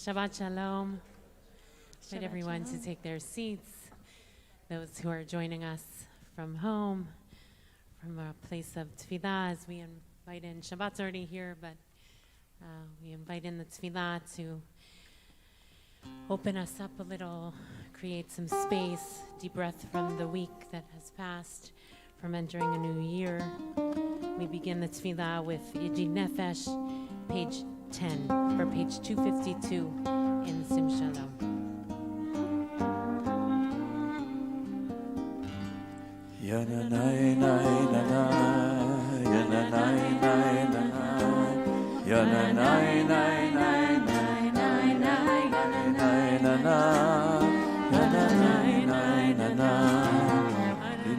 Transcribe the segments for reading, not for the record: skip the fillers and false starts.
Shabbat Shalom. I invite everyone to take their seats. Those who are joining us from home, from a place of tefillah, as we invite in, Shabbat's already here, but we invite in the tefillah to open us up a little, create some space, deep breath from the week that has passed, from entering a new year. We begin the tefillah with Yejid Nefesh, page 10, or page 252 in Sim Shalom. Yananai nai nanai, yananai nai nanai, yananai nai nai nai nai nai, yananai nanai, yananai nai nanai,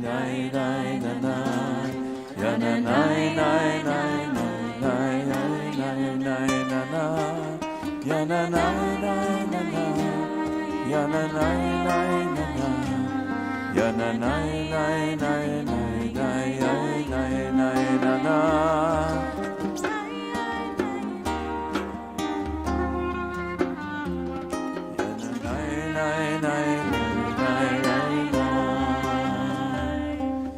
nai nai nanai, yananai nai nai nai nai nai nanai, yananai nai nanai, yananai nai nanai. Yana nai nai nai nai nai nai nai nai na na. Yana nai nai nai nai nai nai.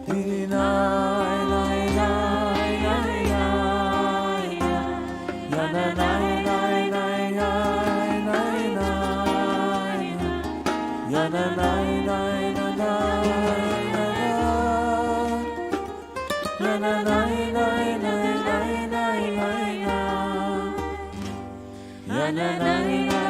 Dee nai nai nai nai nai. Yana nai nai nai nai nai nai. Yana nai nai.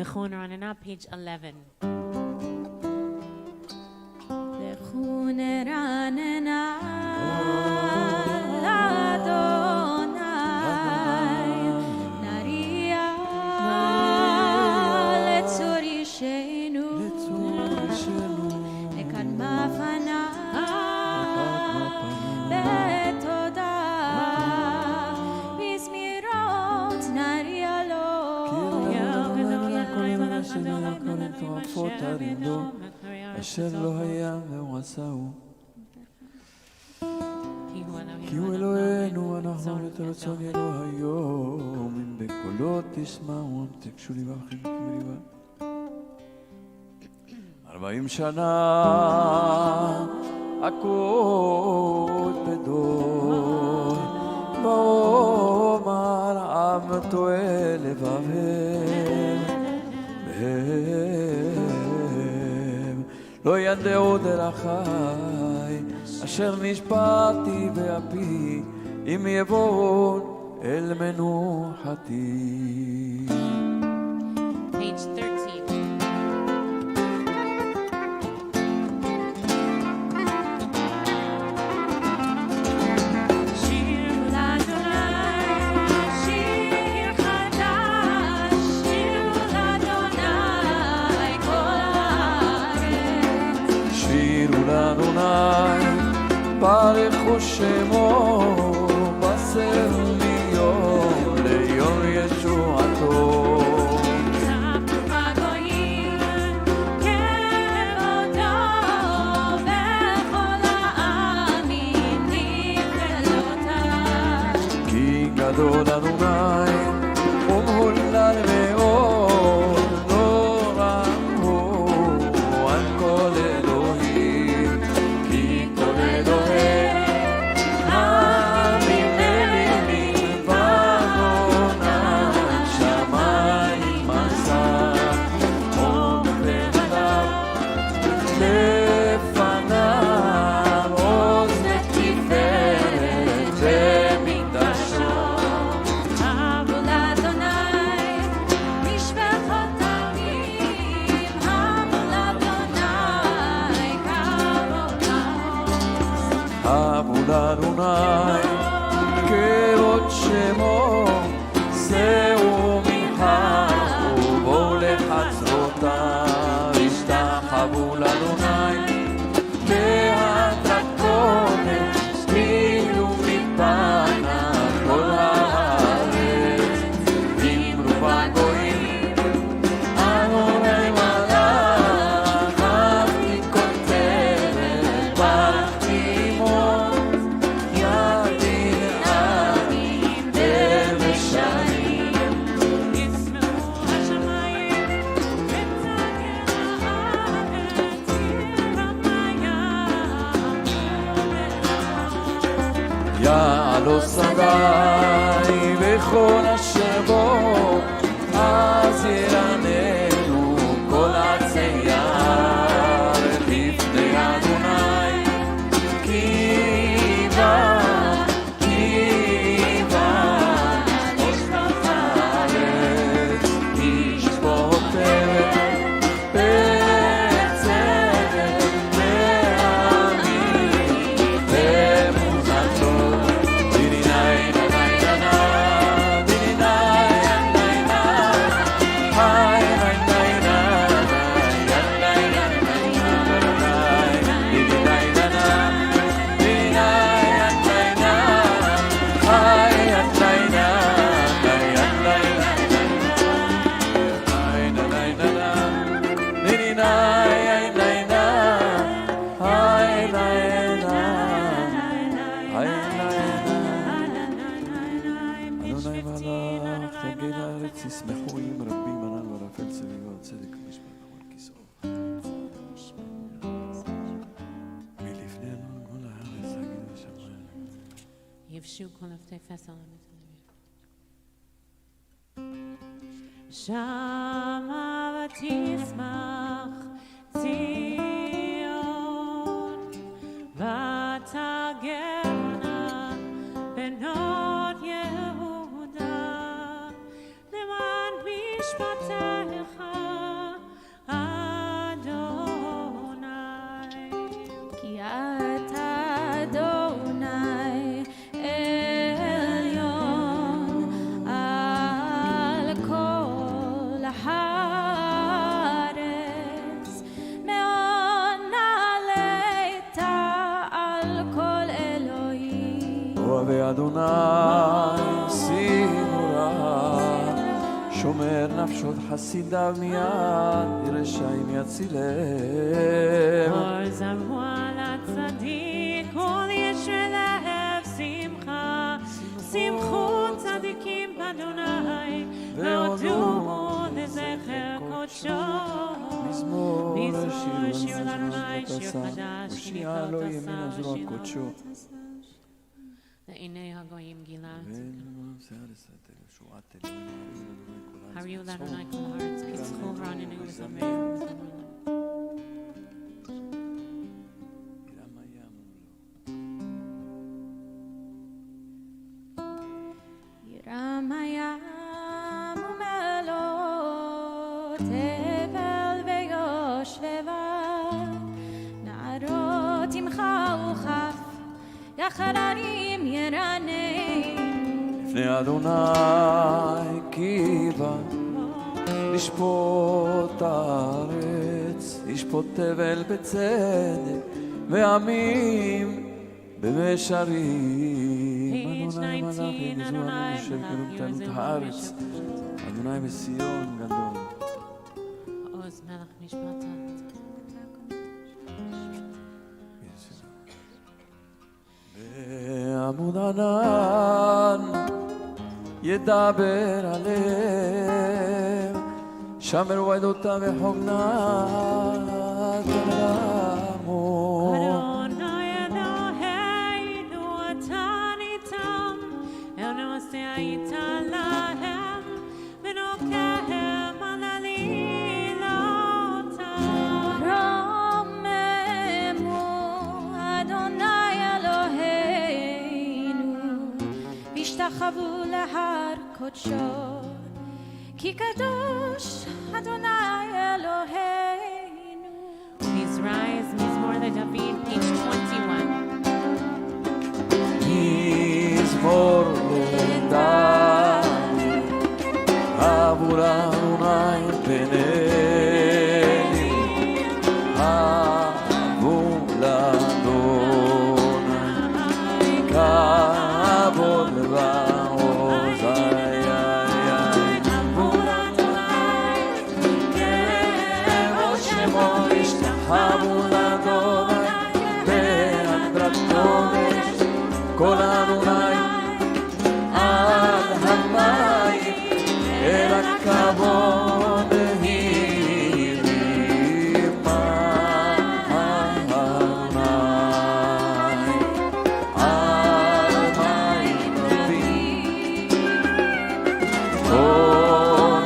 Lechon Anina, page 11. Lechon Anina, Adonai, Naria, Letzori Sheinu, Lekadma Fanav, Betoda, Bismirot, Naria Lo, אשר לא היה והוא עשהו כי הוא אלוהינו אנחנו את רצוננו היום אם בקולות תשמעו תקשו לבכם כמריבה 40 שנה הכל בדור ואומר עם טועה לבבם לא ידעו דרכי אשר נשבעתי באפי אם יבואו אל מנוחתי. Page 13. ברכו שמו בסר מיום ליום ישועתו ספרו בגויים כבודו בכל העמים נפלאותיו כי גדול אדוני ומהולל מאוד נורא הוא על כל אלוהים כי כל אלוהים אדוני כבוד שמו שאו מנחה ובואו לחצרותיו השתחוו לאדוני בהתרת קודש כאילו מפניו כל הארץ אמרו בגויים אדוני מלך אהבתי כל תבל ברכתי עמו יעלו שדי בכל אשר בו אז ירננו כל עצי יער לפני אדוני כי בא ישפוט הארץ ישפוט תבל בצדק לעמים באמונתו ישמחו עם רבי מנן ורפל סביבו צדק משפט בכל כיסאו מלפני אלון כל הארץ להגיד ושמיים יבשו כל אבתי פסל שמה ותשמח ציון ותגרנה בנות יהודה למען משפטך אדוני סימורה, שומר נפשות חסידיו מיד, רשעים יצילם. אור זרוע לצדיק, כל ישר לב שמחה, שמחו צדיקים באדוני, והודו לזכר קודשו. מזמור שיר לאדוני, שיר חדש, ושיעה לו ימין הזרוע קודשו. לעיני הגויים גילה. הריעו לאדוני כל הארץ, כצחו רעננו וזמרו וזמרו. ירם הים ומלוא תבל ויושביה, נערות עמך וכף יחררים ירננו. לפני אדוני כי בא לשפוט הארץ, ישפוט תבל בצדק ועמים במישרים. אדוני מלאכים יזו עלינו שקרובתנו את הארץ, אדוני בציון גדול. עוז מלך משפטה. בעמוד ענן ידבר עליהם, שמרו עדותם וחוגנת עולמו. אדוני אלוהינו אתה ניתם, אל נושא איתה להם, ונוקהם על עלילותם. רוממו אדוני אלוהינו, והשתחוו להר קודשו, כי קדוש אדוני אלוהינו. Please rise, מזמור לדוד, page 21. מזמור לדוד עבור אדוני פני עבור לאדוני כבוד ועוז. עבור אדוני כבוד שמו ישתחוו לאדוני בהדרת קודש, כל אדוני על המים אל הכבוד הרימה. אדוני על מים רבים, כל אדוני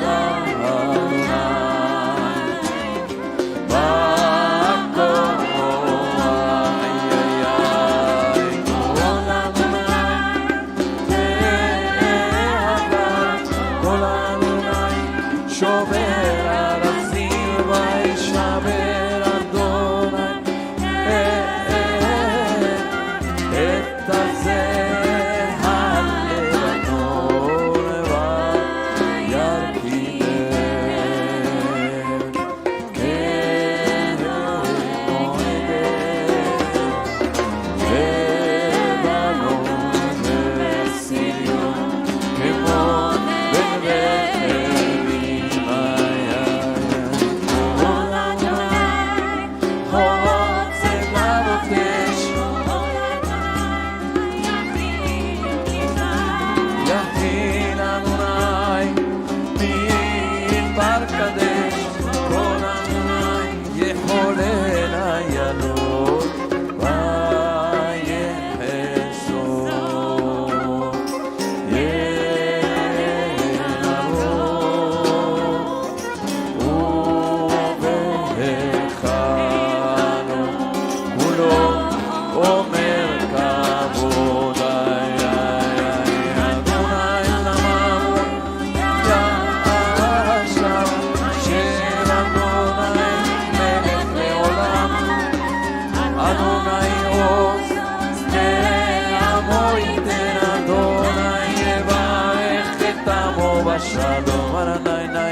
Shalom, Anina,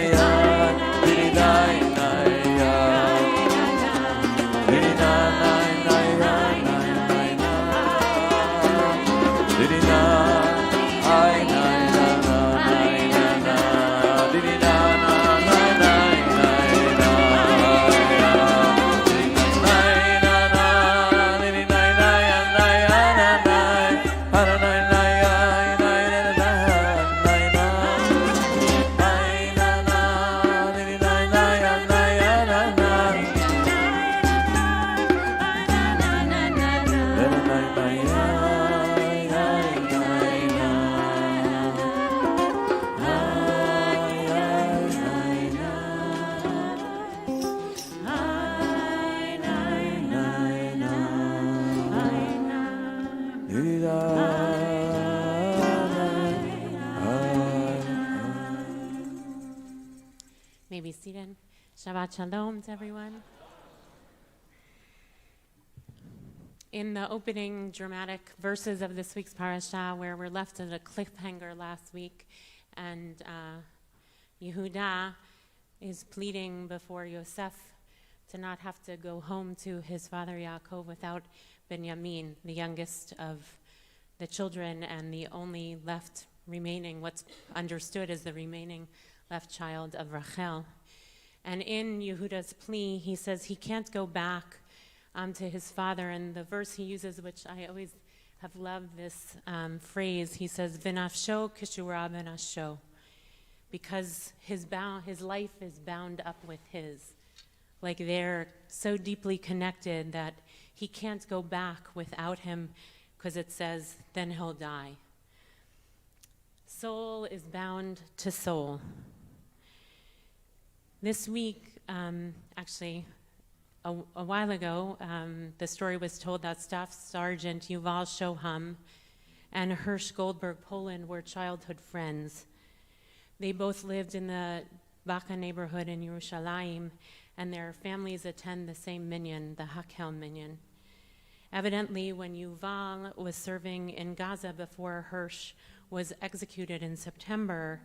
Anina, May be seated. Shabbat Shalom to everyone. In the opening dramatic verses of this week's parasha, where we're left at a cliffhanger last week, and Yehuda is pleading before Yosef to not have to go home to his father Yaakov without Benjamin, the youngest of the children and the only left remaining, what's understood as the remaining left child of Rachel. And in Yehuda's plea, he says he can't go back to his father. And the verse he uses, which I always have loved this phrase, he says, V'nafsho kishura v'nafsho, because his life is bound up with his. Like they're so deeply connected that he can't go back without him, because it says, then he'll die. Soul is bound to soul. This week, actually, a while ago, the story was told that Staff Sergeant Yuval Shoham and Hirsch Goldberg Poland were childhood friends. They both lived in the Baka neighborhood in Yerushalayim, and their families attend the same minyan, the Hakel minyan. Evidently, when Yuval was serving in Gaza before Hirsch was executed in September,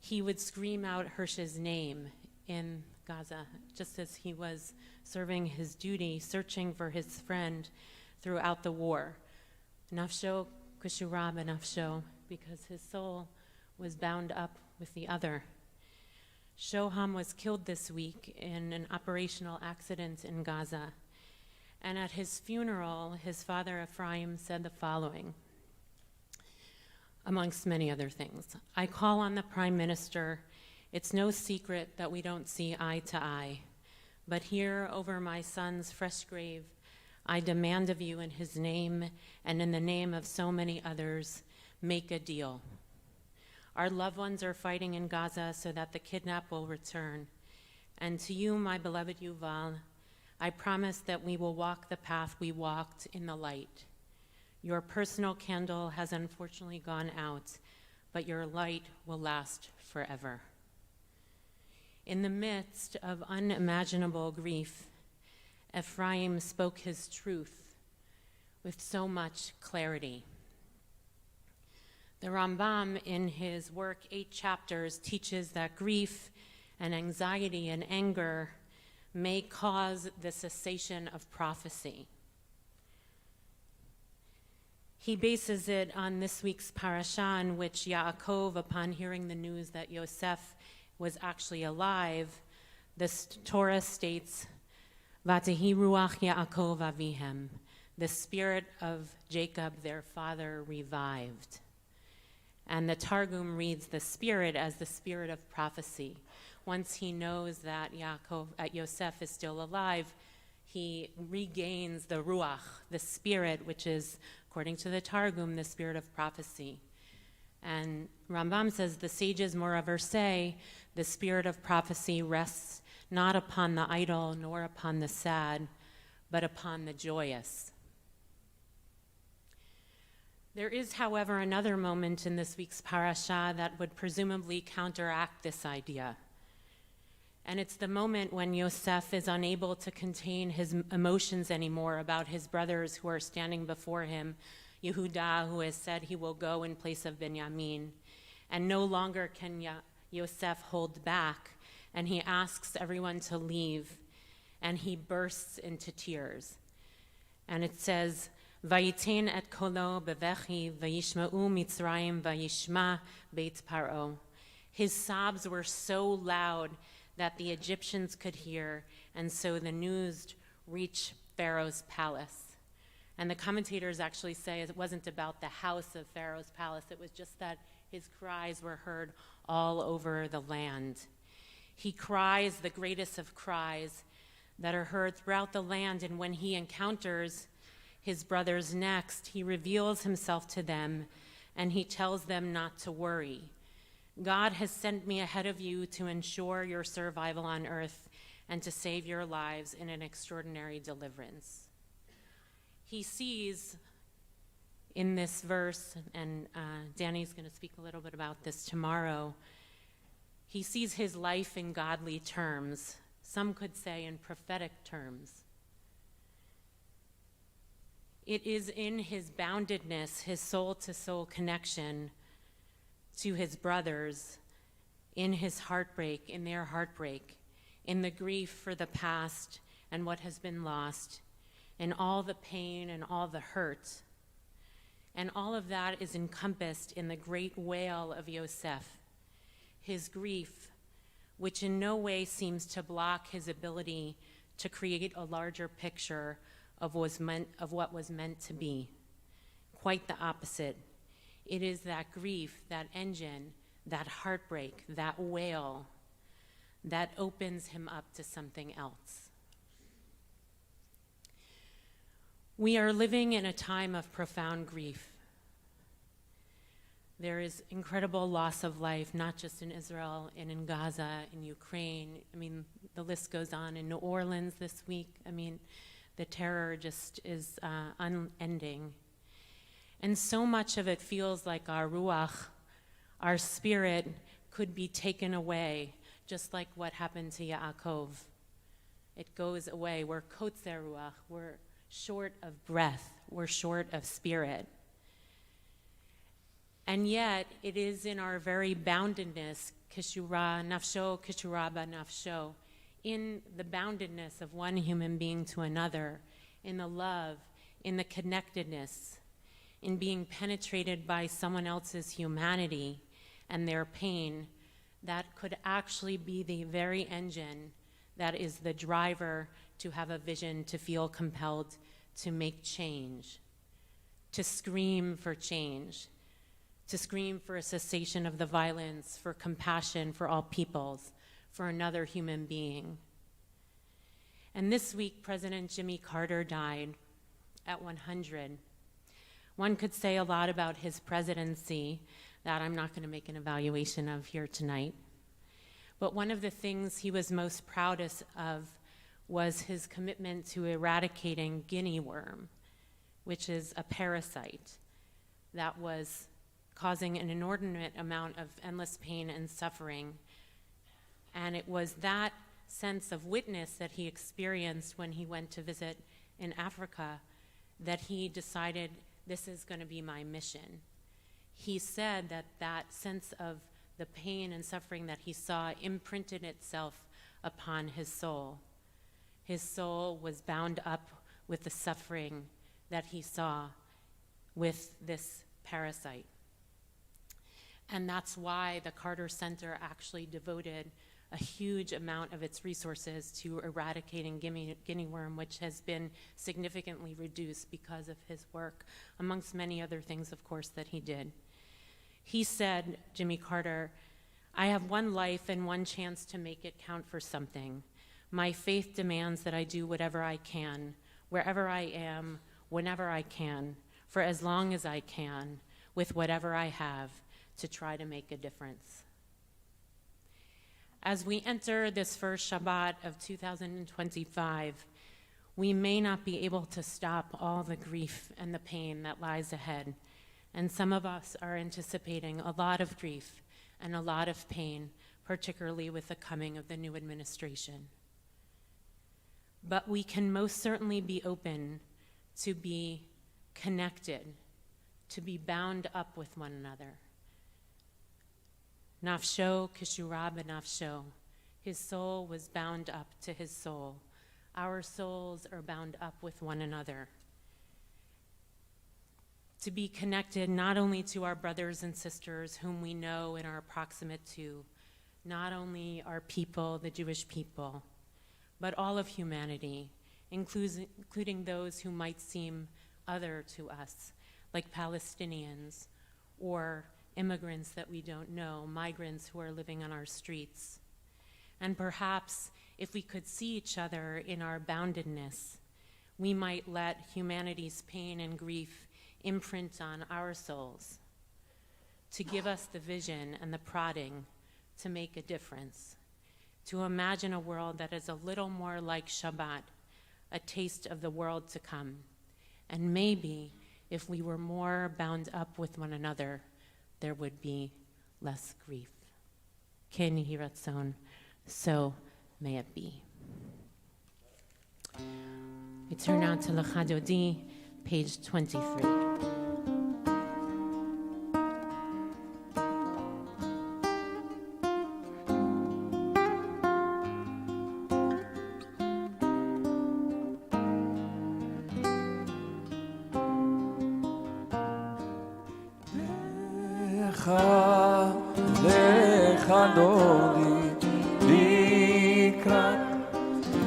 he would scream out Hirsch's name in Gaza, just as he was serving his duty, searching for his friend throughout the war. Nafsho kushura benafsho, because his soul was bound up with the other. Shoham was killed this week in an operational accident in Gaza. And at his funeral, his father Ephraim said the following, amongst many other things. I call on the Prime Minister. It's no secret that we don't see eye to eye. But here, over my son's fresh grave, I demand of you in his name and in the name of so many others, make a deal. Our loved ones are fighting in Gaza so that the kidnapped will return. And to you, my beloved Yuval, I promise that we will walk the path we walked in the light. Your personal candle has unfortunately gone out, but your light will last forever. In the midst of unimaginable grief, Ephraim spoke his truth with so much clarity. The Rambam, in his work, 8 chapters, teaches that grief and anxiety and anger may cause the cessation of prophecy. He bases it on this week's parasha, in which Yaakov, upon hearing the news that Yosef was actually alive, the Torah states, Vatahi ruach Yaakov avihem, the spirit of Jacob, their father, revived. And the Targum reads the spirit as the spirit of prophecy. Once he knows that Yosef is still alive, he regains the ruach, the spirit, which is, according to the Targum, the spirit of prophecy. And Rambam says, the sages moreover say, the spirit of prophecy rests not upon the idle nor upon the sad, but upon the joyous. There is, however, another moment in this week's parasha that would presumably counteract this idea. And it's the moment when Yosef is unable to contain his emotions anymore about his brothers who are standing before him, Yehuda, who has said he will go in place of Benjamin, and no longer can Yosef hold back, and he asks everyone to leave, and he bursts into tears. And it says, Vayitain et kolo bevechi vayishma'u Mitzrayim vayishma beit Paro. His sobs were so loud that the Egyptians could hear, and so the news reached Pharaoh's palace. And the commentators actually say it wasn't about the house of Pharaoh's palace, it was just that his cries were heard all over the land. He cries the greatest of cries that are heard throughout the land, and when he encounters his brothers next, he reveals himself to them, and he tells them not to worry. God has sent me ahead of you to ensure your survival on earth and to save your lives in an extraordinary deliverance. He sees in this verse, and Danny's going to speak a little bit about this tomorrow, He sees his life in godly terms, some could say in prophetic terms. It is in his boundedness, his soul-to-soul connection to his brothers, in his heartbreak, in their heartbreak, in the grief for the past and what has been lost, in all the pain and all the hurt. And all of that is encompassed in the great wail of Yosef, his grief, which in no way seems to block his ability to create a larger picture of what was meant to be. Quite the opposite. It is that grief, that engine, that heartbreak, that wail that opens him up to something else. We are living in a time of profound grief. There is incredible loss of life, not just in Israel and in Gaza, in Ukraine. I mean, the list goes on. In New Orleans this week, I mean, the terror just is unending. And so much of it feels like our ruach, our spirit, could be taken away, just like what happened to Yaakov. It goes away. We're kotzer ruach. We're short of breath. We're short of spirit. And yet, it is in our very boundedness, kishura nafsho, kishura ba nafsho, in the boundedness of one human being to another, in the love, in the connectedness, in being penetrated by someone else's humanity and their pain, that could actually be the very engine that is the driver to have a vision, to feel compelled to make change, to scream for change, to scream for a cessation of the violence, for compassion for all peoples, for another human being. And this week, President Jimmy Carter died at 100. One could say a lot about his presidency that I'm not going to make an evaluation of here tonight. But one of the things he was most proudest of was his commitment to eradicating guinea worm, which is a parasite that was causing an inordinate amount of endless pain and suffering. And it was that sense of witness that he experienced when he went to visit in Africa that he decided, this is going to be my mission. He said that that sense of the pain and suffering that he saw imprinted itself upon his soul. His soul was bound up with the suffering that he saw with this parasite. And that's why the Carter Center actually devoted a huge amount of its resources to eradicating guinea worm, which has been significantly reduced because of his work, amongst many other things, of course, that he did. He said, Jimmy Carter, I have one life and one chance to make it count for something. My faith demands that I do whatever I can, wherever I am, whenever I can, for as long as I can, with whatever I have, to try to make a difference. As we enter this first Shabbat of 2025, we may not be able to stop all the grief and the pain that lies ahead. And some of us are anticipating a lot of grief and a lot of pain, particularly with the coming of the new administration. But we can most certainly be open to be connected, to be bound up with one another. Nafsho kishura benafsho. His soul was bound up to his soul. Our souls are bound up with one another. To be connected not only to our brothers and sisters whom we know and are proximate to, not only our people, the Jewish people, but all of humanity, including those who might seem other to us, like Palestinians or immigrants that we don't know, migrants who are living on our streets. And perhaps if we could see each other in our boundedness, we might let humanity's pain and grief imprint on our souls, to give us the vision and the prodding to make a difference, to imagine a world that is a little more like Shabbat, a taste of the world to come. And maybe if we were more bound up with one another, there would be less grief. Ken Yehi Ratzon, so may it be. We turn now to L'Chadodi, page 23.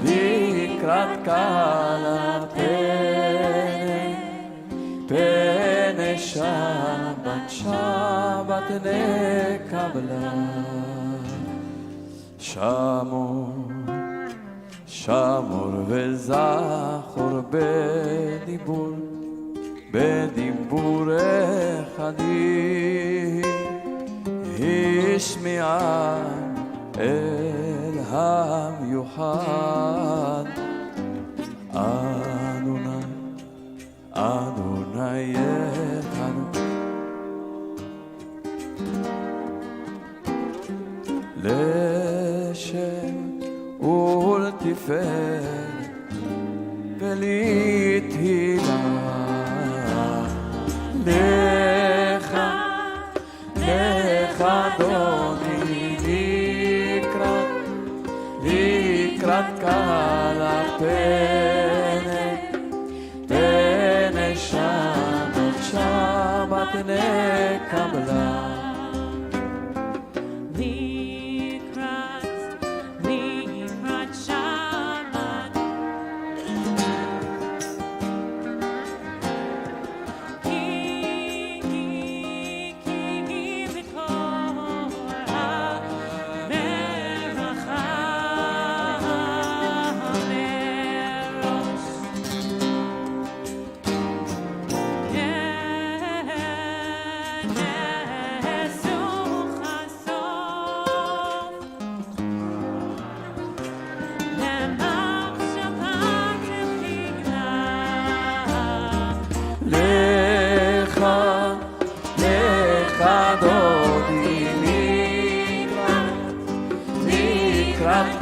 לקראת קהל פני שבת, שבת לקבלה. שמור, שמור וזכור בדיבור, בדיבור אחדי, השמיעה אל המיוחד. אדוני, אדוני יחנו לשם ולתפארת ולתהילה. לך, לך אדוני, לקראת קהל פני שבת, שבת לקבלה.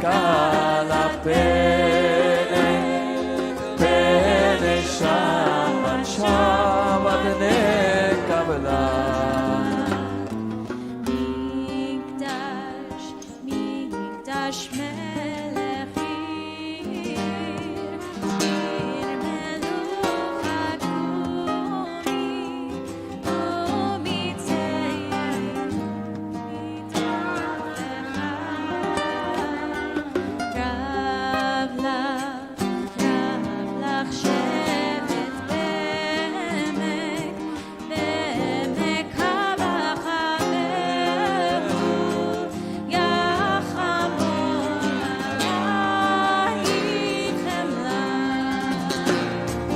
קהל פני שבת, שבת לקבלה. מקדש, מקדש מלך עיר, עיר מלוך הגומי, גומי צייר,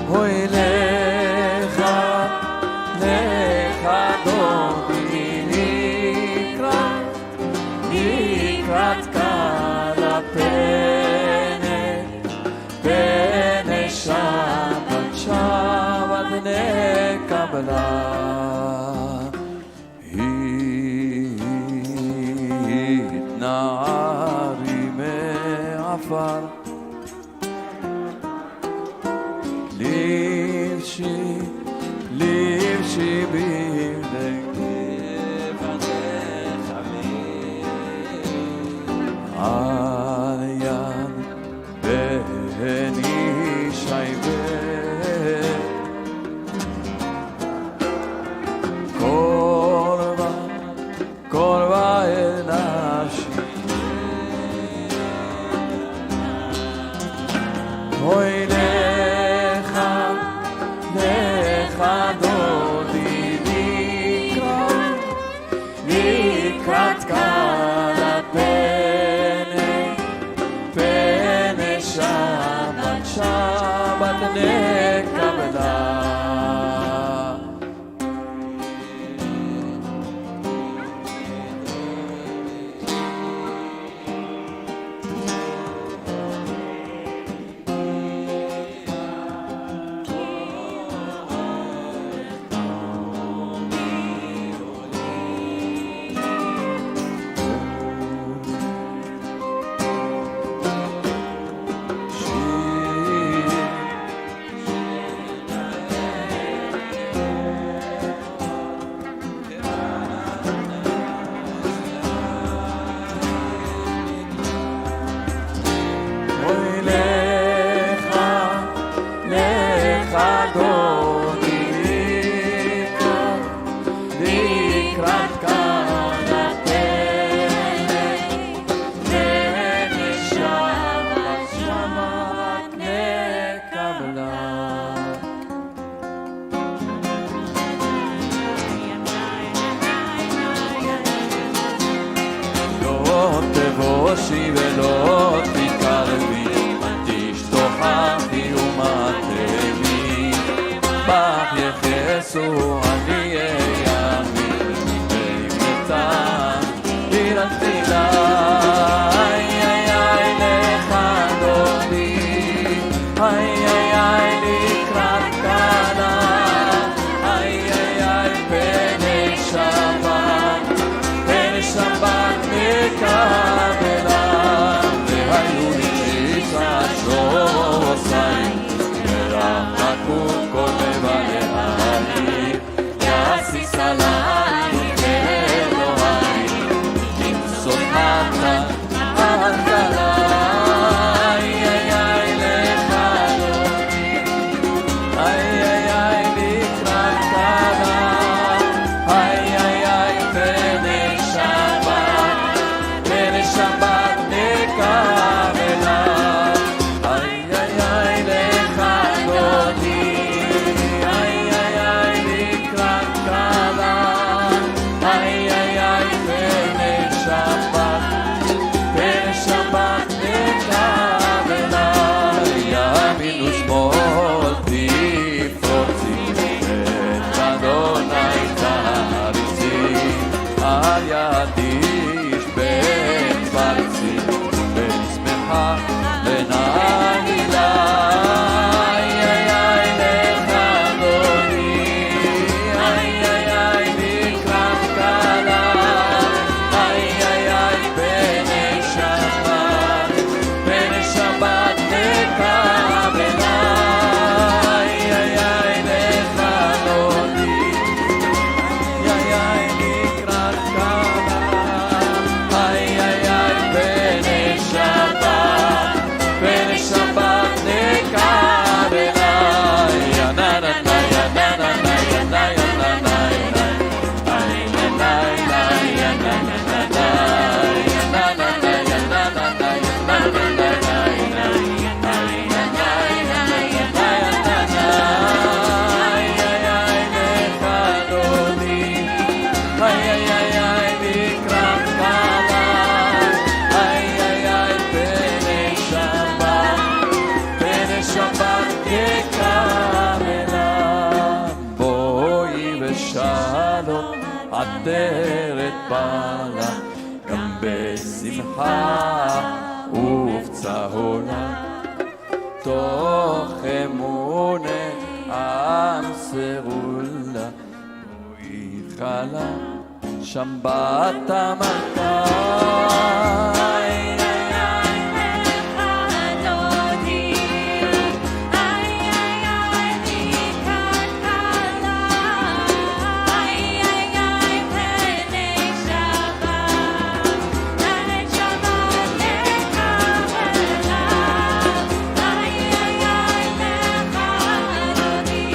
אוי לך, לך אדוני, לקראת קהל פני שבת, שבת לקבלה. התנערי מעפר, לבשי בבדך על יד בני שייבר, קורבה אל נפשי. אוי לך, לך אדוני, לקראת קהל פני שבת, שבת לקבלה. תיגשי ולא תתקרבי, תשתוכחי ומטבי, בך יחסו עניי ימין, וימנתם בירתי לה, איי איי איי לך אדוני, איי איי איי לקראת קלה, איי איי איי פני שבת, פני שבת מקבלה, והיו לי ששוסי, ורחקו כל מבלעי, יסיס עלי אלוהי, תמסור מטה הגדלה, איי איי איי לך אדוני, איי איי איי לקראת קלה, איי איי איי פני שבת, פני שבת נקבלה, איי איי איי לך אדוני, איי איי איי לקראת קלה, איי איי איי פני שבת, פני שבת נקבלה, ימין ושמאל תפרוצי, את אדוני תריצי, על ידיש בן פרצי, ונשמחה ונעילה, איי איי איי לך אדוני, איי איי איי לקראת קלה, איי איי איי פני שבת, פני שבת נקבלה, איי איי איי לך אדוני, איי איי לקראת קלה, איי איי איי פני שבת, פני שבת נקבלה, יא נה נה נה יא נה נה נה יא נה יא נה נה יא נה, איי יא נה יא נה יא נה נה נה יא נה נה נה יא נה נה נה יא נה נה נה נה יא נה, איי יא נה יא נה יא נה נה, איי איי איי לך אדוני, איי איי איי איי לקראת קלה, איי איי איי פני שבת, פני שבת יקבלה, בואי ושלום עטרת בעלה, גם בשמחה ובצהולה, תוך אמונה אמסרו לה, בואי חלה שבת המלכה, איי איי איי לך אדוני, איי איי איי לקראת קלה, איי איי איי פני שבת, פני שבת נקבלה, איי איי איי לך אדוני,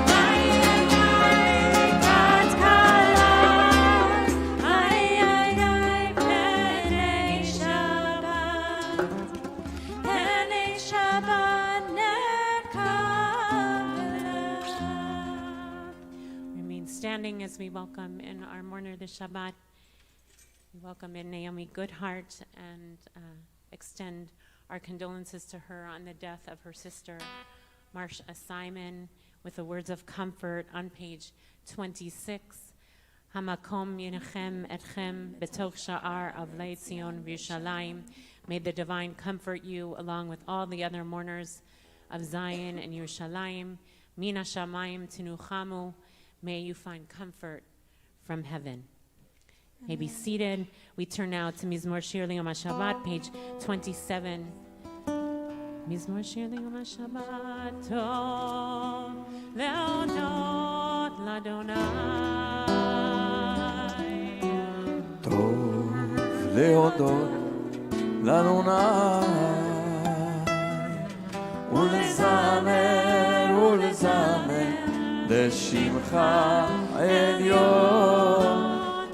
איי איי איי לקראת קלה, איי איי איי פני שבת, פני שבת נקבלה. Remain standing as we welcome in our mourner this Shabbat. We welcome in Naomi Goodheart and extend our condolences to her on the death of her sister, Marsha Simon, with the words of comfort on page 26. Hamakom Yenachem Etchem Betoch Sha'ar Avlei Tzion V'Yushalayim. May the divine comfort you along with all the other mourners of Zion and Yerushalayim. Mina Shamayim Tinuchamu. May you find comfort from heaven. May be seated. We turn now to Mizmor Shir L'Yom HaShabbat, page 27. Mizmor Shir L'Yom HaShabbat, Tov Leodot L'Adonai. טוב להודות לאדוני ולזמר ולזמר לשמך עליון,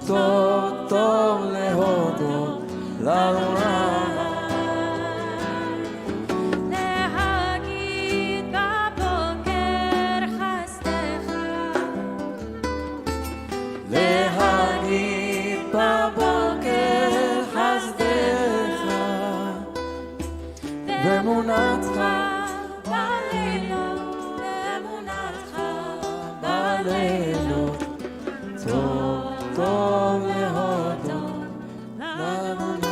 טוב טוב להודות לאדוני להגיד בבוקר חסדך, להגיד בבוקר חסדך ואמונתך בלילות, אמונתך בלילות, טוב טוב להודות לאדוני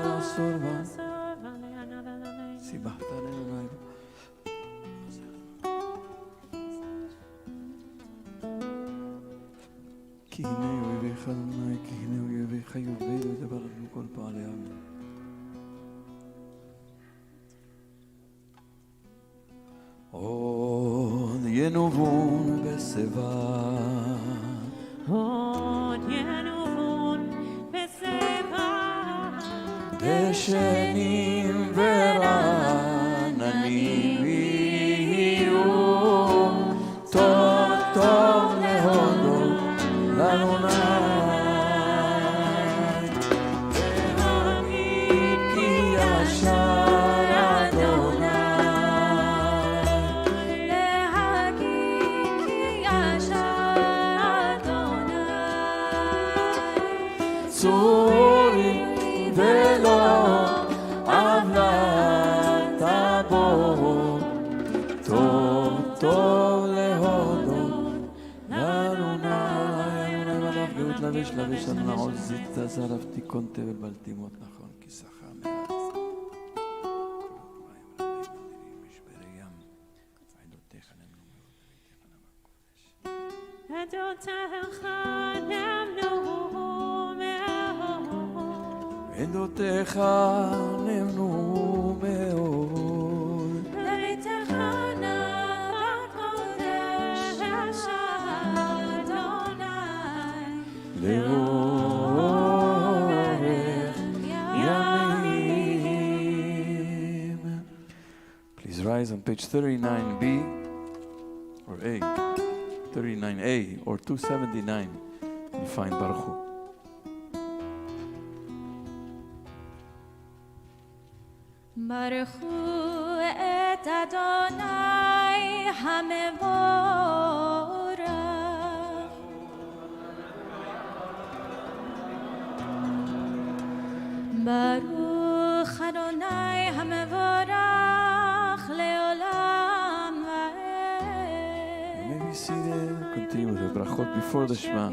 הסורבה. סיבכת לאדוני. כי הנה אויביך אדוני, כי הנה אויביך יאבדו את יברכנו כל פעלי עמים. עוד ינובון בשיבה, עוד ינובון בשיבה, דשנים ורעננים יהיו, טוב טוב להודות לאדוני. להגיד כי ישר אדוני, להגיד כי ישר אדוני, צורי ולא עוולה תבוא, טוב טוב להודות לאדוני. מלאך גאות לבש לבש על נעוז זיתה זרף תיקון תבל בלטימות נכון כי שכה מאז. משברי ים עדותיך נמנו מאוד וריתיך עדותיך נמנו מאוד, עדותיך נמנו מאוד, לריתך נאוות קודש אדוני, לאורך ימים. Please rise on page 39B or A, 39A or 279. You find Baruch Hu. ברכו את אדוני המבורך, ברוך אדוני המבורך לעולם ועד. Maybe see there. Continue with the brachot before the Shema.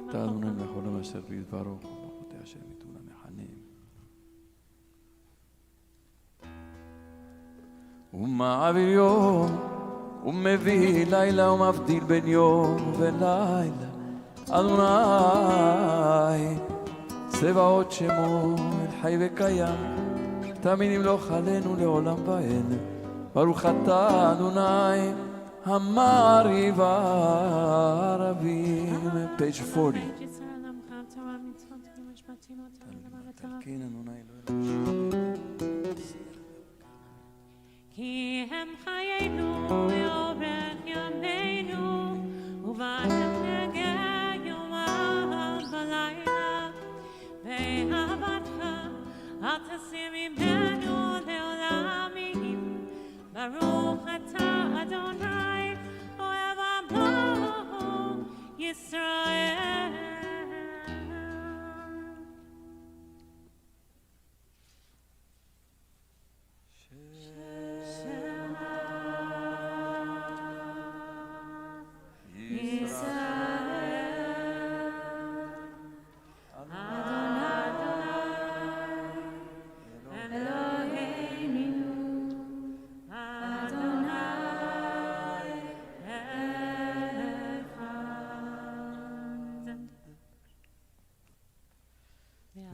אתה אדוני מלך העולם אשר בדברו, וברכותי אשר מתון המחנים. ומעביר יום, ומביא לילה, ומבדיל בין יום ולילה. אדוני, צבאות שמו, אל חי וקיים, תמיד ימלוך עלינו לעולם ועד. ברוך אתה אדוני, המעריב הרבים. page 40. תלכין אדוני כי הם חיינו ואורך ימינו, ובאתם נגע יומם בלילה, ואהבתך אל תסיר ממנו לעולמים. ברוך אתה אדוני אוהב עמו ישראל.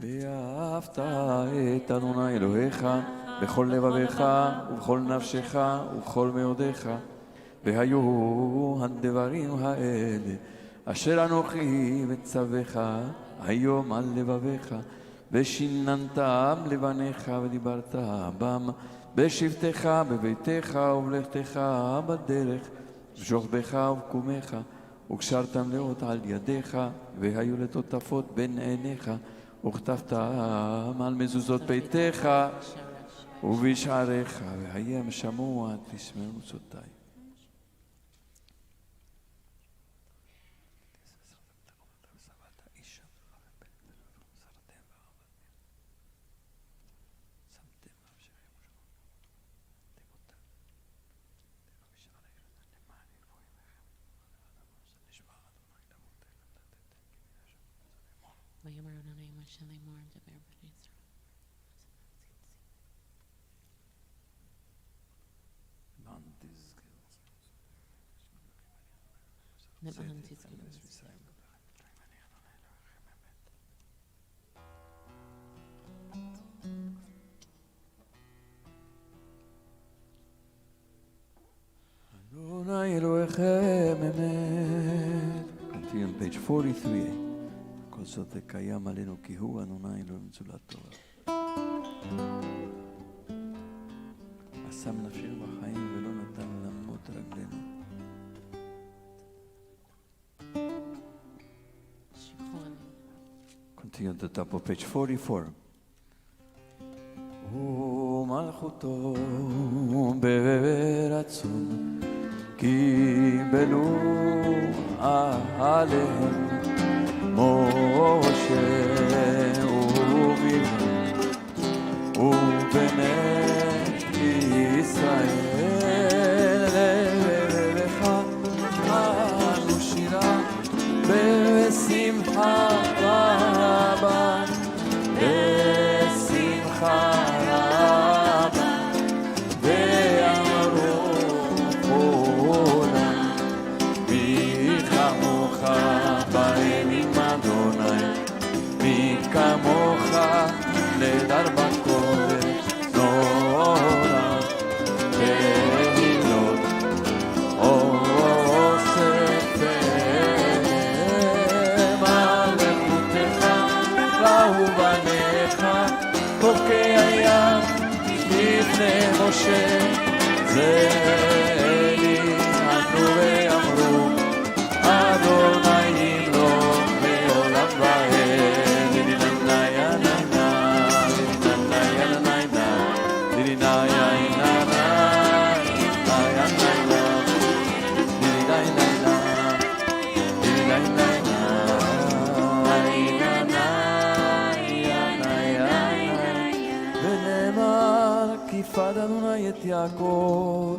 ואהבת את אדוני אלוהיך בכל לבביך ובכל נפשך ובכל מאודיך. והיו הדברים האלה אשר אנוכי מצווך היום על לבביך, ושיננתם לבניך ודיברת בם בשבתך בביתך ובלכתך בדרך, בשוכבך ובקומך, וקשרתם לאות על ידיך, והיו לטוטפות בין עיניך, וכתבתם על מזוזות ביתך ובשעריך, והיים שמוע תשמעו סותי. Adonai Elohechem emet. Continue on page 43. כל זאת קיים עלינו כי הוא אדוני אלוהים מצולת תורה. שם נפשנו בחיים ולא נתן למות רגלינו. Continue at the top of page 44. ומלכותו ברצון קיבלו עליהם משה ובניהם ובני ישראל לך אנו שירה בשמחה רבה בשמחה רבה ואמרו כולם מי כמוך בימים אדוני מי כמוך נדר בקודש נורא והילות אוסף מלכותך ראו בניך בוקע ים לפני משה זה ענו ואמרו אדוני ימלוך לעולם ועד ונאמר כי יפד אדוני את יעקב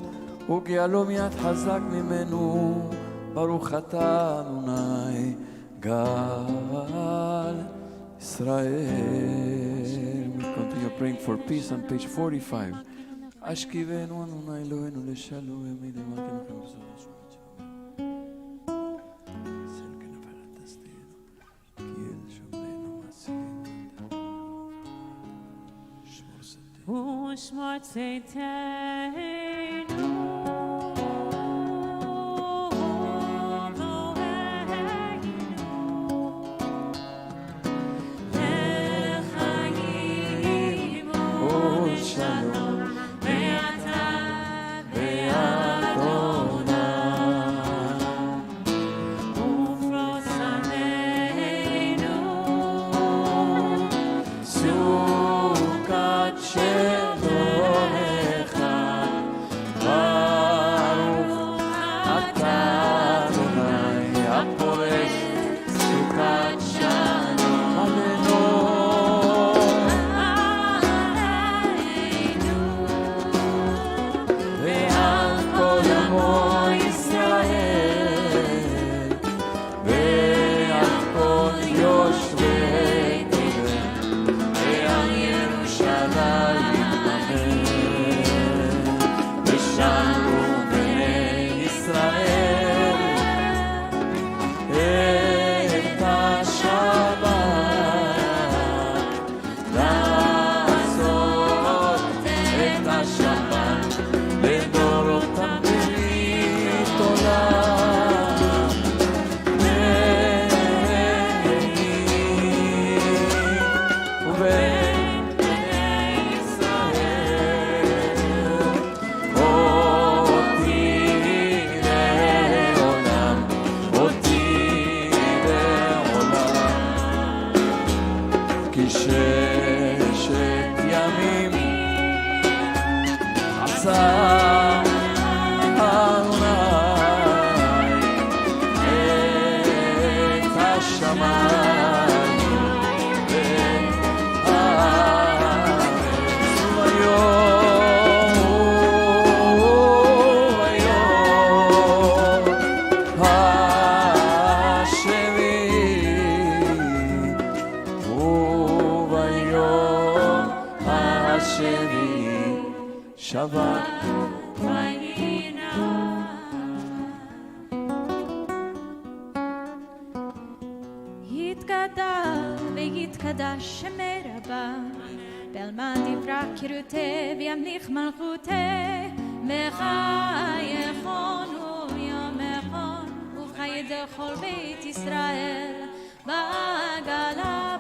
וגאלו מיד חזק ממנו ברוך אתה אדוני גאל ישראל. We continue praying for peace on page 45. אשכיבנו אדוני אלוהינו לשלום ימינו מלכנו חמסו ושמור צאתנו לחיים ולשלום ואתה באדוני ופרוס עלינו סוכת שלומך ברוך אתה אדוני הפורש סוכת שלום עלינו ועל כל עמו ישראל ועל כל יושבי תבל ועל ירושלים אמן ושמרו בני ישראל את השבת לעשות את השבת לדורותם ברית עולם ובין בני ישראל אותי לעולם כי ששת ימים עשה אדוני את השמיים והארץ וביום השביעי הוא שביעי שבת ויתקדש שמי רבה בעלמא דברה קירותי וימליך מלכותי מחייכון ויומכון ובחיי דכל בית ישראל בעגלה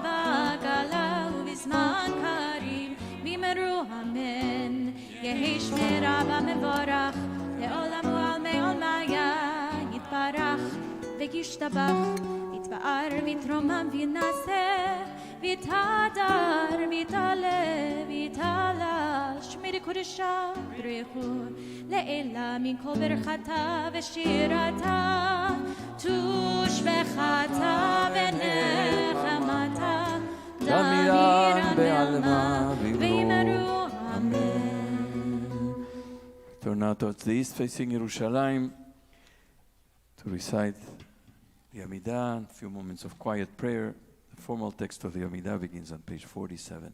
ובזמן קריב בימרו אמן יהי שמי רבה מבורך לעולם ועלמי עולמיה יתברך וישתבח יתפאר ויתרומם וינשא ויתהדר ויתעלה ויתעלה שמי קודשה ברכו לעילה מכל ברכתה ושירתה תושבחתה ונחמתה דמירן בעלמה ויאמרו אמן. Turn now towards the east facing Yerushalayim to recite the Amidah, a few moments of quiet prayer. The formal text of the Amidah begins on page 47.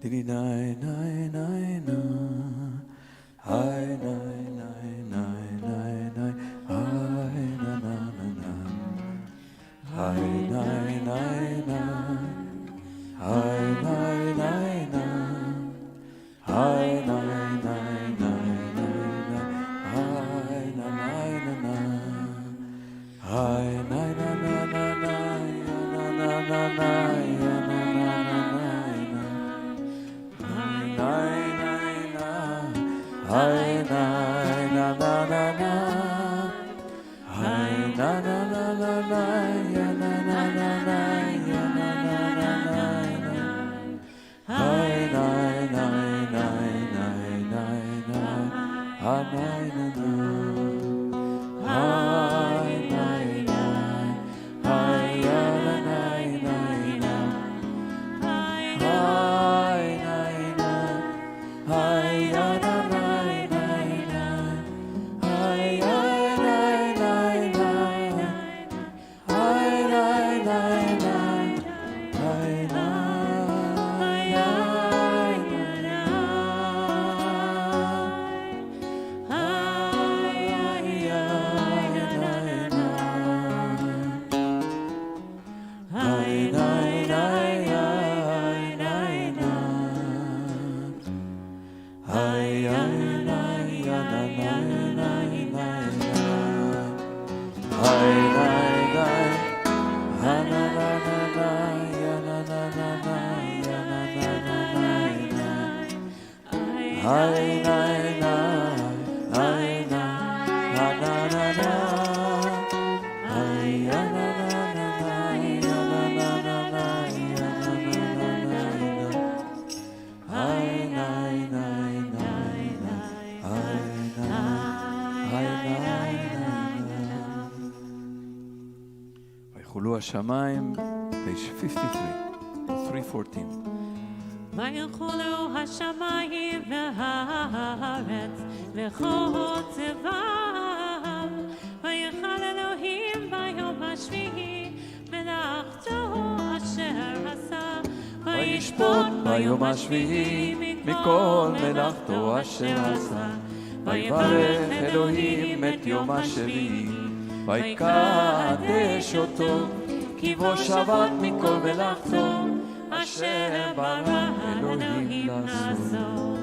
Didi nai nai nai na, hai nai nai nai nai nai, hai na na na na, hai nai nai na, hai nai nai na, hai nai nai nai nai na, hai na nai na na, hai nai na na na na, na na na na. Hi na na na na na, hi na na na na na, ya na na na na, ya na na na na na, hi na na na na na na, ha na na na, hi na na, hi ya na na na na, hi na na, hi ya na. Ah Ay, nay, nay, ay, na, na, na, na, na. Ay, ya, na, na, na, na, ya, na, na, na, na, ya, na, na, na, na, na. Ay, nay, nay, nay, nay, ay, na, ay, nay, nay, nay. ויחולו השמיים, page 53, 314. ויחולו השמיים והארץ וכל צבאם, ויחל אלוהים ביום השביעי מלאכתו אשר עשה, וישפוט ביום השביעי מכל מלאכתו אשר עשה. ויברך אלוהים את יום השביעי ויקדש אותו, כי בו שבת מכל מלאכתו אשר ברא אלוהים לעשות.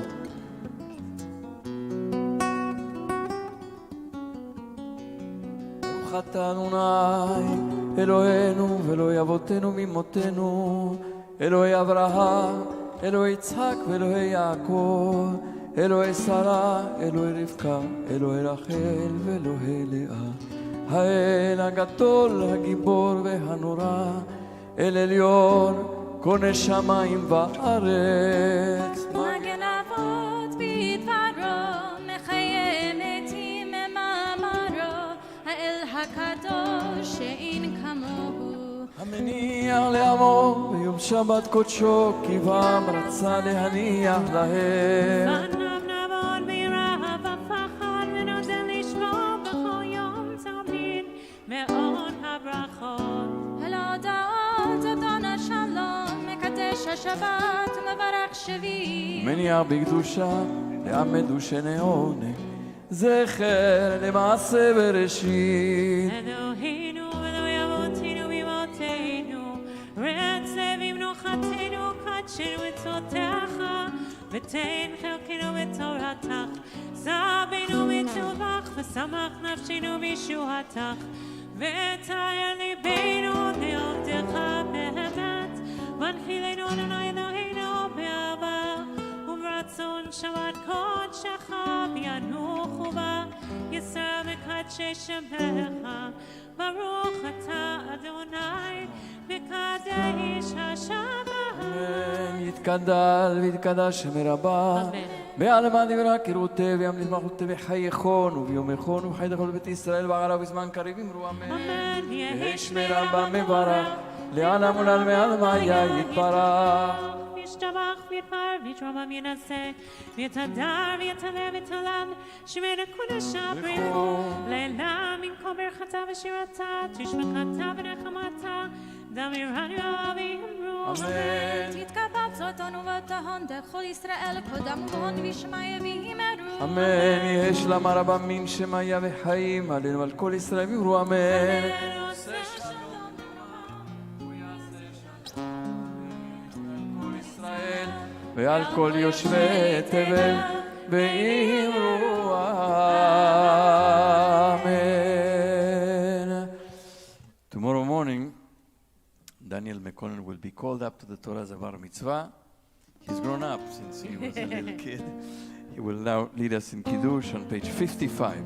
ברוך אתה אדוני אלוהינו ואלוהי אבותינו ממותינו, אלוהי אברהם, אלוהי יצחק ואלוהי יעקב, אלוהי שרה, אלוהי רבקה, אלוהי רחל ואלוהי לאה. האל הגדול, הגיבור והנורא, אל עליון, קונה שמיים וארץ. מגן אבות בדברו, מחיה מתים ממאמרו, האל הקדוש שאין כמוהו. המניח לעמו ביום שבת קודשו, כי בם רצה להניח להם. פניו נבון ביראה ופחד, ונודע לשמור בכל יום תמיד מאוד הברכות. אל ההודעות אדון השלום, מקדש השבת ומברך שביעי. מניח בקדושה לעמדו שני עונה, זכר למעשה בראשית. אלוהינו אלוהי אבותינו ממותינו, רצה במנוחתנו קדשנו מצוותיך, ותן חלקנו בתורתך, זבנו בטובך ושמח נפשנו בישועתך, ותאר ליבנו לעובדך באמת, והנחילנו אדוני אלוהינו באהבה וברצון שבת קודשך וינוחו בה יסר מקדשי שמך. ברוך אתה אדוני מקדש השבת. יתקדל ויתקדש שם רבה, בעלמא דברה קראותי וימליך מלכותי בחייכון וביומכון ובחי דכל בית ישראל בערב בזמן קריב אמרו אמן. אמן. יהי שמי רבה מברך לעלם ולעלמי עלמיה יתברך. וישתבח ויתפאר ויתרומם ינסה ויתהדר ויתעלה ויתעלם שמי לקודש הבריחו לעילם עם כל ברכתה ושירתה תשמחתה ונחמתה דמירנו ואמרו אמן. תתקבל צאתנו ותהון דכל ישראל קודם ובהון וישמעיה ויאמרו אמן. יהי שלמה רבה מן שמיה וחיים עלינו על כל ישראל ואמרו אמן. ועל כל יושבי תבל ואמרו amen. Tomorrow morning, Daniel McConnell will be called up to the Torah as a bar mitzvah. He's grown up since he was a little kid. He will now lead us in Kiddush on page 55.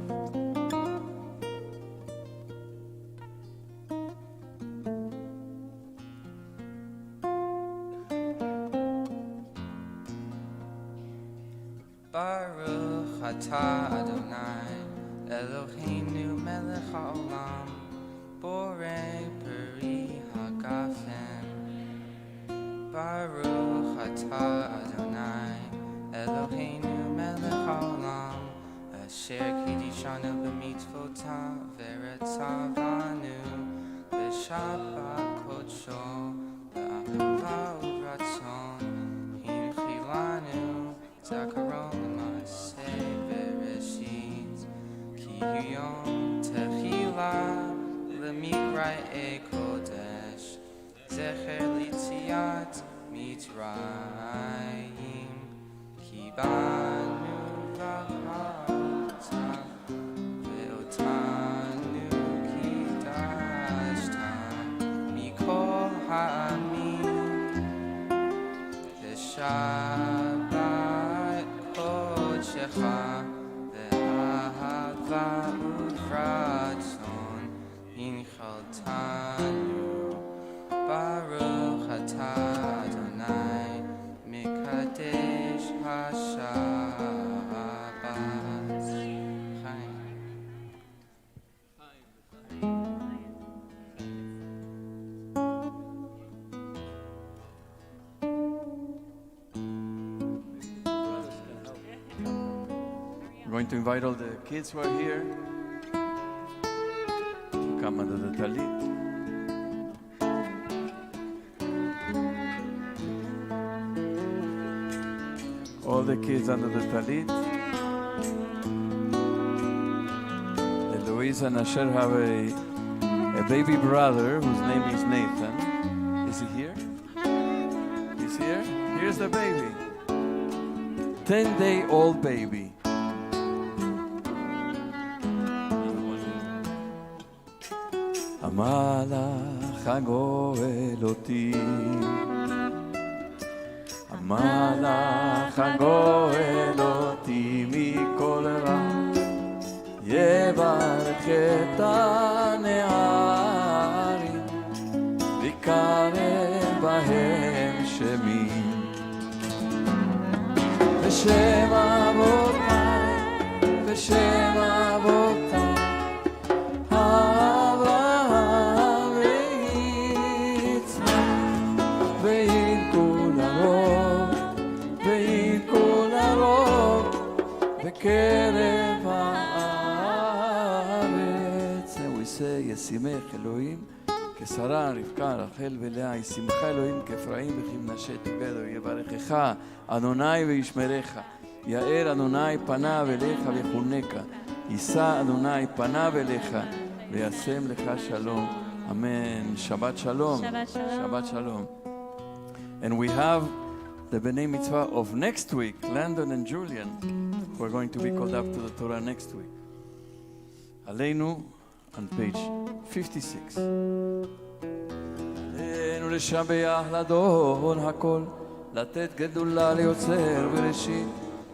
Baruch atah Adonai Eloheinu melech haolam borei peri hagafen. Baruch atah Adonai Eloheinu melech haolam asher kiddushanu b'mitzvotav v'retzavanu b'shabbat kodsho b'ahava u'ratzon hinchilanu zakaron l'maaseh bereshit ki hu yom techila l'mikra'ei kodesh zecher l'yetziat mitzrayim ki banu v'ahavta ve'otanu kidashta mikol ha'amim v'shabbat kodesh Atanu Baruch Atah Adonai Mikadesh HaShabbat Chaim. I'm going to invite all the kids who are here to come under the talit. All the kids under the talit. Eloise and Asher have a baby brother whose name is Nathan. Is he here? He's here? Here's the baby. 10-day-old baby. המלאך הגואל אותי, המלאך הגואל אותי מכל רע, יברך את הנערים, ויקרב בהם שמי. בשם אבותיי, בשם אבותיי, בקרב הארץ. We say, ישימך אלוהים כשרה, רבקה, רחל ולאה, ישימך אלוהים כאפרים וכמנשה together, יברכך אדוני וישמרך, יאר אדוני פניו אליך ויחונקה, יישא אדוני פניו אליך וישם לך שלום. אמן. שבת שלום. שבת שלום. And we have the Bnei Mitzvah of next week, Landon and Julian, who are going to be called up to the Torah next week. Aleinu, on page 56. עלינו לשבח לאדון הכל, לתת גדולה ליוצר בראשית,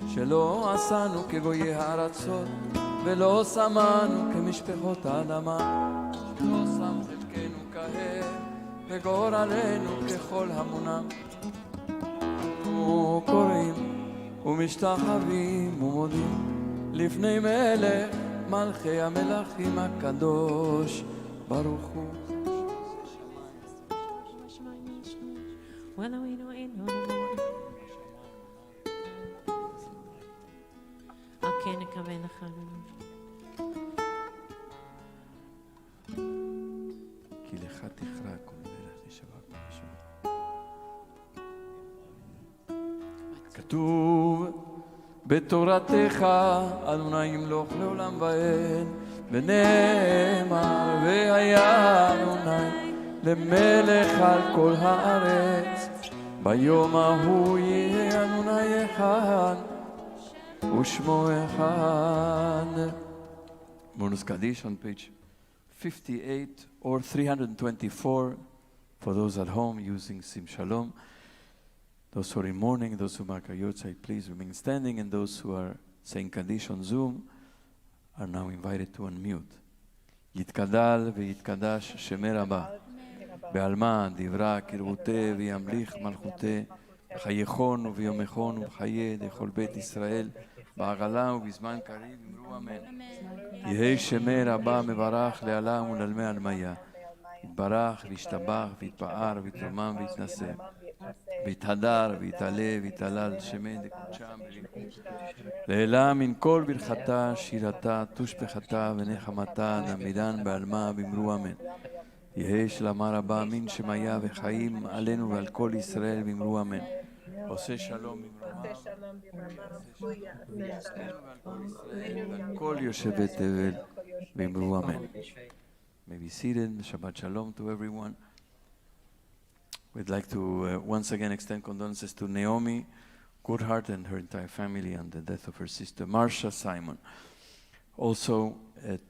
שלא עשנו כגויי הארצות, ולא שמנו כמשפחות האדמה, שלא שם חלקנו כהה, וגורלנו ככל המונם. קוראים ומשתחווים ומודים לפני מלך מלכי המלכים הקדוש ברוך הוא. כי לך תכרע כל מלך תשבע כל השם. כתוב בתורתך אדוני ימלוך לעולם ועד, ונאמר והיה אדוני למלך על כל הארץ, ביום ההוא יהיה אדוני אחד ושמו אחד. Bonus Kaddish on page 58 or 324 for those at home using Sim Shalom. Those who are in mourning, those who mark a yahrzeit, please remain standing, and those who are saying Kaddish on Zoom are now invited to unmute. יתגדל ויתקדש שמי רבה, בעלמא דברה קרבותי וימליך מלכותי, בחייכון וביומכון ובחיי דכל בית ישראל, בעגלה ובזמן קריב אמרו אמן. יהי שמי רבה מברך לעלם ולעלמי עלמיה, יתברך וישתבח ויתפאר ויתרומם ויתנשא, ויתהדר ויתעלה ויתהלל שמי דקודשם לעילה מן כל ברכתה שירתה תושבחתה ונחמתה נעמידן בעלמה ואמרו אמן. יהי שלמה רבה מן שמיה וחיים עלינו ועל כל ישראל ואמרו אמן. עושה שלום ועל כל יושבי תבל ואמרו אמן. May be seated. Shabbat shalom to everyone. We'd like to once again extend condolences to Naomi Goodhart and her entire family on the death of her sister Marsha Simon. Also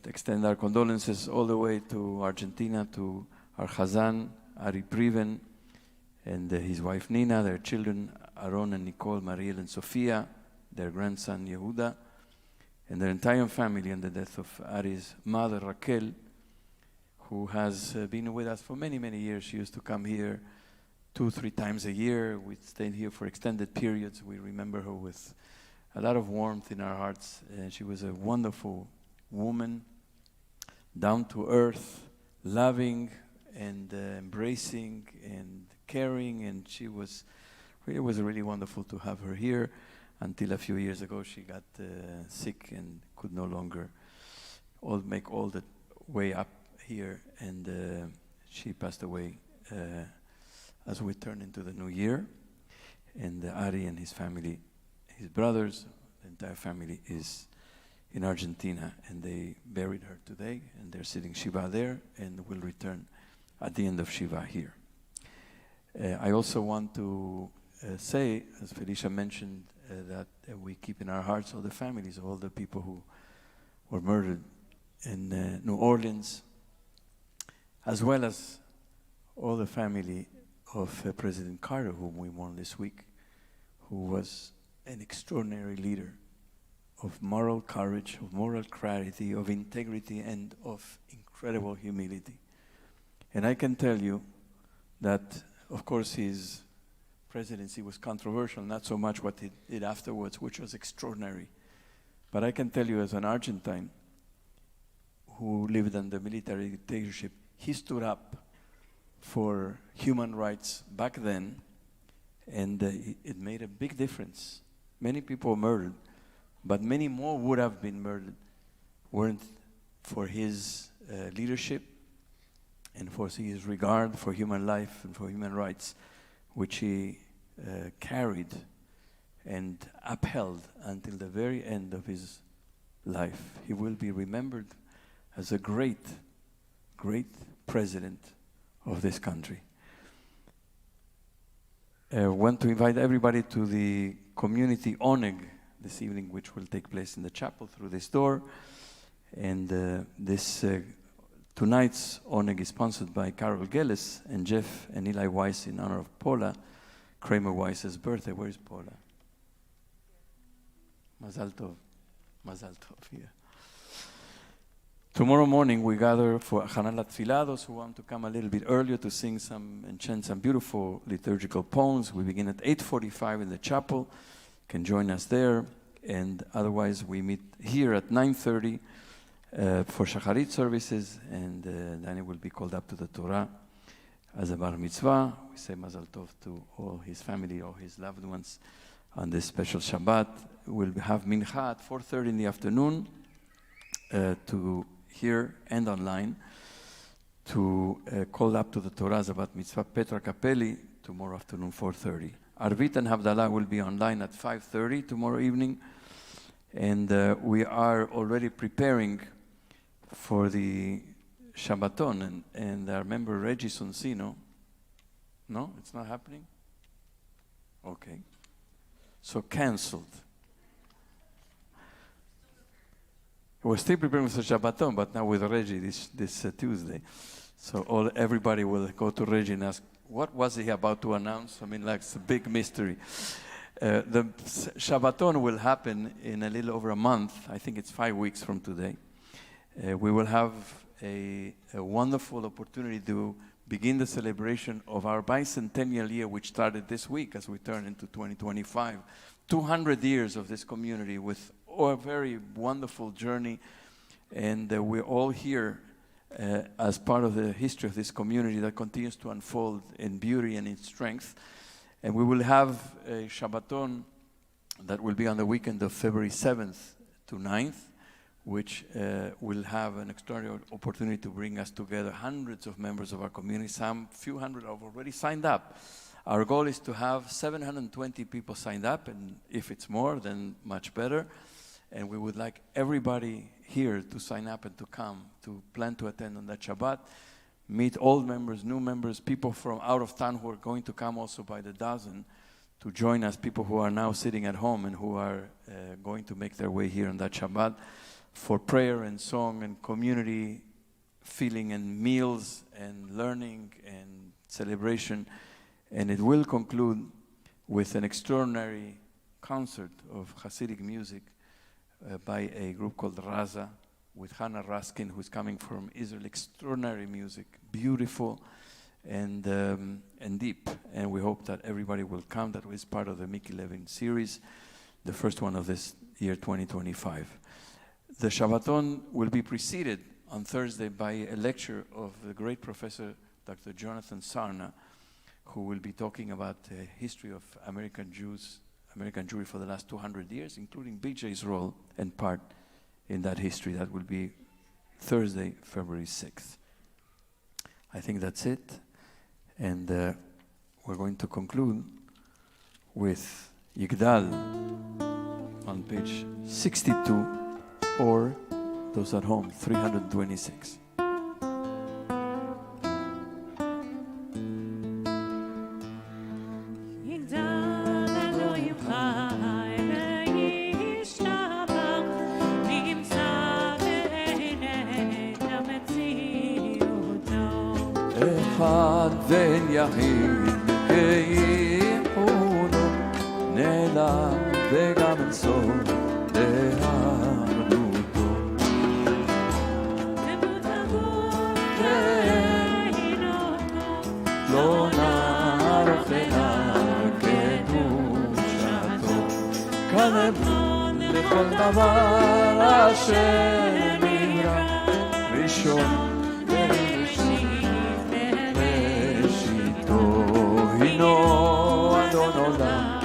extend our condolences all the way to Argentina to our Chazan Ari Priven and his wife Nina, their children Aaron and Nicole, Mariel and Sofia, their grandson Yehuda, and their entire family on the death of Ari's mother Raquel, who has been with us for many, many years. She used to come here 2-3 times a year. We stayed here for extended periods. We remember her with a lot of warmth in our hearts. She was a wonderful woman, down to earth, loving and embracing and caring, and she was really wonderful to have her here until a few years ago she got sick and could no longer make all the way up here, and she passed away as we turn into the new year. And Ari and his family, his brothers, the entire family is in Argentina, and they buried her today, and they're sitting Shiva there, and will return at the end of Shiva here. I also want to say, as Felicia mentioned, that we keep in our hearts all the families of all the people who were murdered in New Orleans, as well as all the family of President Carter, whom we mourn this week, who was an extraordinary leader of moral courage, of moral clarity, of integrity, and of incredible humility. And I can tell you that, of course, his presidency was controversial, not so much what he did afterwards, which was extraordinary. But I can tell you, as an Argentine who lived under military dictatorship, he stood up for human rights back then, and it made a big difference. Many people were murdered, but many more would have been murdered weren't for his leadership and for his regard for human life and for human rights, which he carried and upheld until the very end of his life. He will be remembered as a great, great president of this country. I want to invite everybody to the community oneg this evening, which will take place in the chapel through this door. And tonight's oneg is sponsored by Carol Gillis and Jeff and Eli Weiss in honor of Paula Kramer Weiss's birthday. Where is Paula? Mazal Tov. Mazal Tov, yeah. Tomorrow morning we gather for Hana Latfilah, those who want to come a little bit earlier to sing some and chant some beautiful liturgical poems. We begin at 8:45 in the chapel. You can join us there. And otherwise we meet here at 9:30 for Shacharit services, and Danny will be called up to the Torah as a bar mitzvah. We say Mazal Tov to all his family, all his loved ones on this special Shabbat. We'll have mincha at 4:30 in the afternoon to here and online to call up to the Torah Zabat Mitzvah Petra Capelli tomorrow afternoon 4:30. Arvit and Havdalah will be online at 5:30 tomorrow evening, and we are already preparing for the Shabbaton, and I remember Reggie Sonsino. No, it's not happening? Okay. So cancelled. We're still preparing for Shabbaton, but now with Reggie this Tuesday. So everybody will go to Reggie and ask, what was he about to announce? I mean, like, it's a big mystery. The Shabbaton will happen in a little over a month. I think it's 5 weeks from today. We will have a wonderful opportunity to begin the celebration of our bicentennial year, which started this week as we turn into 2025. 200 years of this community with a very wonderful journey, and we're all here as part of the history of this community that continues to unfold in beauty and in strength. And we will have a Shabbaton that will be on the weekend of February 7th to 9th, which will have an extraordinary opportunity to bring us together, hundreds of members of our community. Few hundred have already signed up. Our goal is to have 720 people signed up, and if it's more, then much better. And we would like everybody here to sign up and to come, to plan to attend on that Shabbat, meet old members, new members, people from out of town who are going to come also by the dozen to join us, people who are now sitting at home and who are going to make their way here on that Shabbat for prayer and song and community feeling and meals and learning and celebration. And it will conclude with an extraordinary concert of Hasidic music by a group called Raza, with Hannah Raskin, who's coming from Israel. Extraordinary music, beautiful and deep. And we hope that everybody will come. That was part of the Mickey Levin series, the first one of this year 2025. The Shabbaton will be preceded on Thursday by a lecture of the great professor Dr. Jonathan Sarna, who will be talking about the history of American Jewry for the last 200 years, including BJ's role and part in that history. That will be Thursday, February 6th. I think that's it. And we're going to conclude with Yigdal on page 62, or those at home, 326. אחד ואין יחיד כיחודו, נעלם וגם אין סוף לאחדותו. לא נערוך אליו קדושתו, כנבון לכל דבר אשר נברא, ראשון הינו אדון עולם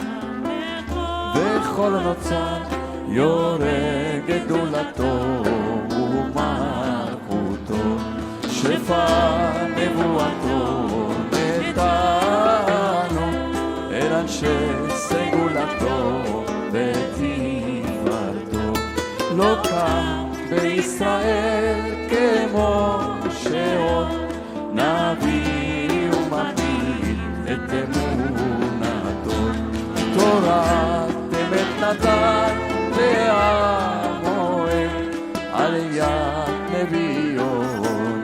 וכל הנוצר יורה גדולתו ומלכותו שפע נבואתו נתנו אל אנשי סגולתו ותפארתו לא קם בישראל כמו שעוד נביא ומפיל את אמונתו תורת אמת נתן והמועד עליית נביאו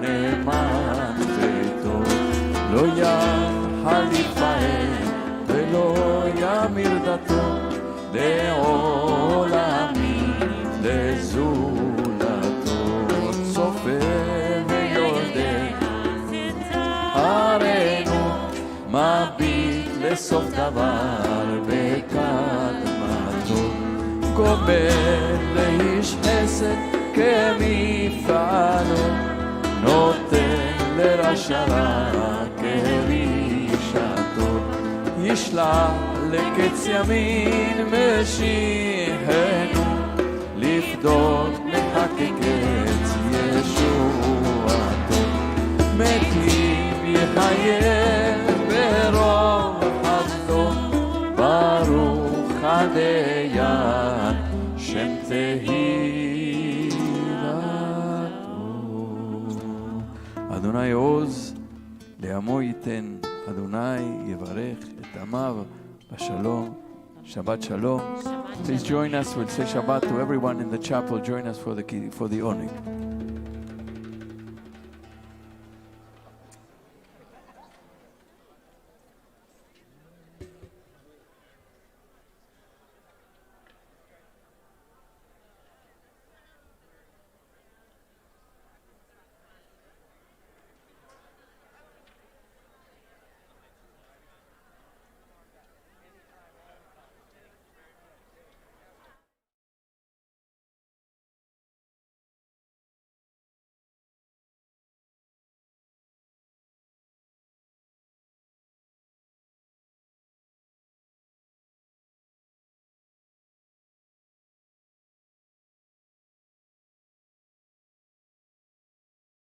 נאמן ביתו לא יחליף בהם ולא ימיר דתו לעולמי לזולתו צופה ויודע הרינו מביט לסוף דבר בקדמתו גומל לאיש חסד כמפעלו נותן לרשע רע כרישתו ישלח לקץ ימין משיחנו לפדות מחכה קץ ישועתו מתים יחייב ברוב חסדו ברוך הדיין שם תהילתו אדוני עוז לעמו ייתן אדוני יברך את עמיו בשלום Shabbat Shalom. Please join us. We'll say Shabbat to everyone in the chapel. Join us for the onik.